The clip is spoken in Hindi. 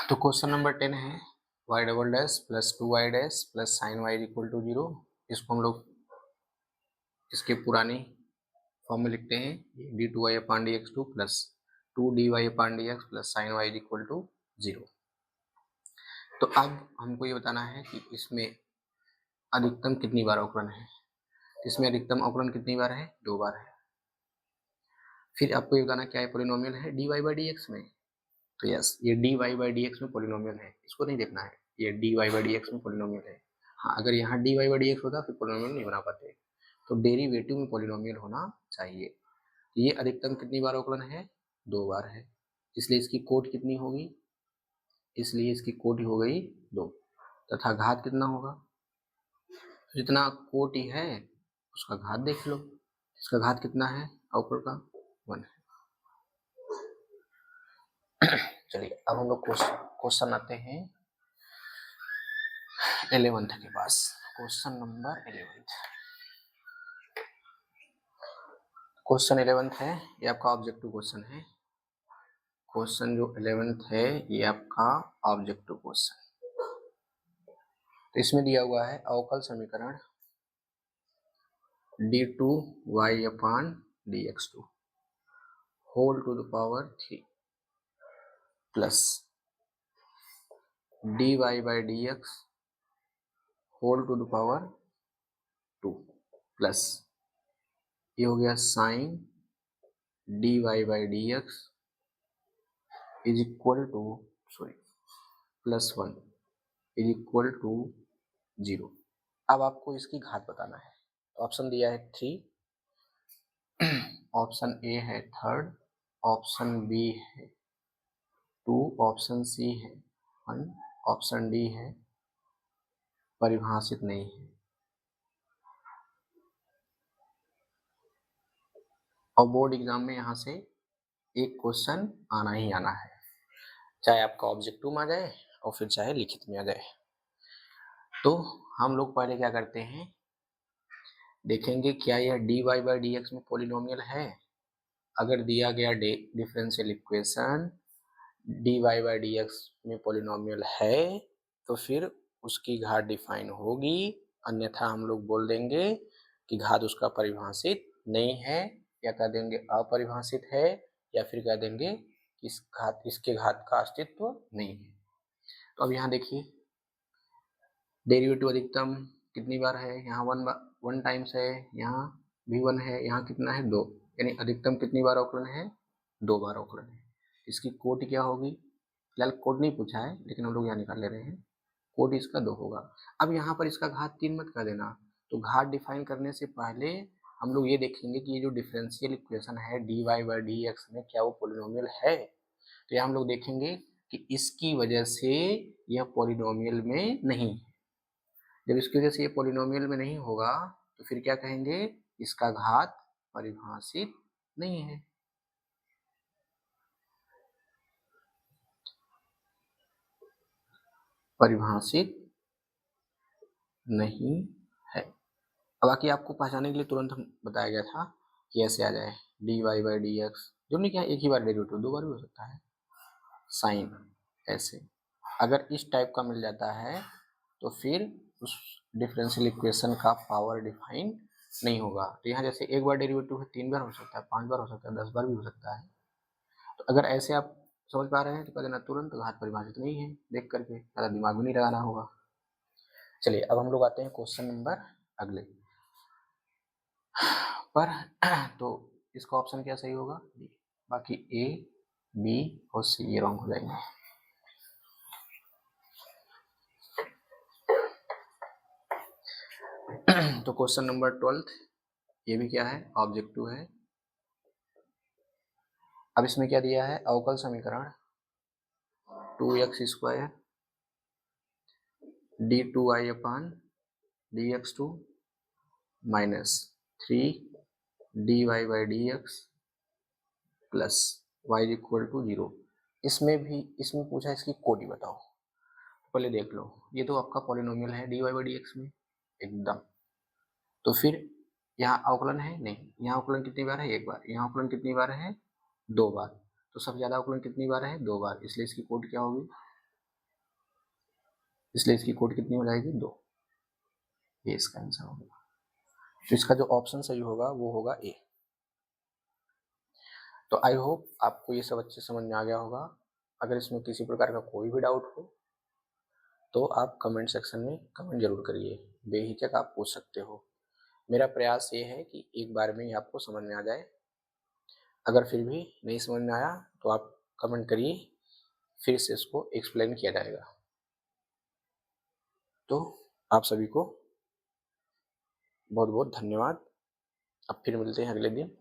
तो क्वेश्चन नंबर 10 है y double dash plus 2y dash plus sine Y equal to 0। इसको हम लोग इसके पुरानी फॉर्म में लिखते हैं D two Y upon D X two plus 2 dy upon D X plus sine Y equal to 0। तो अब हमको ये बताना है कि इसमें अधिकतम कितनी बार अवकलन है। इसमें अधिकतम अवकलन कितनी बार है? 2 बार है। फिर आपको ये बताना क्या है, पॉलिनोमियल है dy बाई डी एक्स में। तो यस, ये dy बाई डी एक्स में पॉलिनोमियल है, इसको नहीं देखना है, ये dy बाई डी एक्स में पॉलिनोमियल है। हाँ, अगर यहाँ dy बाई डी एक्स होता फिर पॉलिनोमियल नहीं बना पाते, तो डेरिवेटिव में पॉलिनोमियल होना चाहिए। ये अधिकतम कितनी बार अवकलन है? 2 बार है, इसलिए इसकी कोट कितनी होगी? इसलिए इसकी कोटि हो गई 2 तथा घात कितना होगा? जितना कोटि है उसका घात देख लो, इसका घात कितना है? अवकल का 1 है। चलिए अब हम लोग क्वेश्चन आते हैं 11th के पास। Question number 11th, question 11th है, ये आपका ऑब्जेक्टिव क्वेश्चन है। क्वेश्चन जो 11th है ये आपका ऑब्जेक्टिव क्वेश्चन। तो इसमें दिया हुआ है अवकल समीकरण d2y upon dx2 whole to the power 3 plus dy by dx whole to the power 2 plus ये हो गया sine dy by dx is equal to plus 1 is equal to 0। अब आपको इसकी घात बताना है। तो ऑप्शन दिया है 3, ऑप्शन ए है 3rd, ऑप्शन बी है 2, ऑप्शन सी है 1, ऑप्शन डी है परिभाषित नहीं है। और बोर्ड एग्जाम में यहाँ से एक क्वेश्चन आना ही आना है, चाहे आपका ऑब्जेक्टिव में आ जाए और फिर चाहे लिखित में आ जाए। तो हम लोग पहले क्या करते हैं, देखेंगे क्या यह dy बाई डी एक्स में पॉलिनोमियल है। अगर दिया गया differential equation dy by D x में पॉलिनोमियल है तो फिर उसकी घात डिफाइन होगी, अन्यथा हम लोग बोल देंगे कि घात उसका परिभाषित नहीं है, या कह देंगे अपरिभाषित है, या फिर कह देंगे इसके घात का अस्तित्व नहीं है। तो अब यहाँ देखिए डेरिवेटिव अधिकतम कितनी बार है, यहाँ 1 टाइम्स है, यहाँ भी 1 है, यहाँ कितना है 2, यानी अधिकतम कितनी बार अवकलन है? 2 बार अवकलन है। इसकी कोटि क्या होगी? फिलहाल कोट नहीं पूछा है लेकिन हम लोग यहाँ निकाल ले रहे हैं, कोटि इसका 2 होगा। अब यहाँ पर इसका घात 3 मत कर देना, तो घात डिफाइन करने से पहले हम लोग ये देखेंगे कि ये जो डिफरेंशियल इक्वेशन है dy बाई डी एक्स में क्या वो पॉलिनोमियल है। तो यहाँ हम लोग देखेंगे कि इसकी वजह से यह पॉलिनोमियल में नहीं है। जब इसकी वजह से ये पॉलिनोमियल में नहीं होगा तो फिर क्या कहेंगे? इसका घात परिभाषित नहीं है। परिभाषित नहीं है। अब बाकी आपको पहचानने के लिए तुरंत हम बताया गया था कि ऐसे आ जाए dy बाई डी एक्स, जो नहीं क्या एक ही बार डेरिवेटिव 2 बार भी हो सकता है, साइन ऐसे अगर इस टाइप का मिल जाता है तो फिर उस डिफरेंशियल इक्वेशन का पावर डिफाइन नहीं होगा। तो यहाँ जैसे एक बार डेरिवेटिव है 3 बार हो सकता है, 5 बार हो सकता है, 10 बार भी हो सकता है। तो अगर ऐसे आप समझ पा रहे हैं तो कह देना तुरंत घात परिभाषित नहीं है, देख करके ज़्यादा दिमाग भी नहीं लगाना होगा। चलिए अब हम लोग आते हैं क्वेश्चन नंबर अगले पर। तो इसका ऑप्शन क्या सही होगा? बी, बाकी ए बी और सी ये रॉन्ग हो जाएंगे। तो क्वेश्चन नंबर 12 ये भी क्या है? ऑब्जेक्टिव है। अब इसमें क्या दिया है? अवकल समीकरण 2x square d2y upon dx2 minus 3dy by dx plus y equal to 0। इसमें पूछा इसकी कोटि बताओ। पहले देख लो, ये तो आपका पॉलिनोमियल है dy बाई dx में एकदम, तो फिर यहाँ अवकलन है नहीं, यहाँ अवकलन कितनी बार है? 1 बार। यहाँ अवकलन कितनी बार है? 2 बार। तो सबसे ज्यादा अवकलन कितनी बार है? 2 बार, इसलिए इसकी कोटि क्या होगी? इसलिए इसकी कोड कितनी हो जाएगी 2। ये इसका आंसर होगा। तो इसका जो ऑप्शन सही होगा वो होगा ए। तो आई होप आपको ये सब अच्छे समझ में आ गया होगा। अगर इसमें किसी प्रकार का कोई भी डाउट हो तो आप कमेंट सेक्शन में कमेंट जरूर करिए, बेहिचक आप पूछ सकते हो। मेरा प्रयास ये है कि एक बार में ही आपको समझ में आ जाए। अगर फिर भी नहीं समझ में आया तो आप कमेंट करिए, फिर से इसको एक्सप्लेन किया जाएगा। तो आप सभी को बहुत बहुत धन्यवाद। अब फिर मिलते हैं अगले दिन।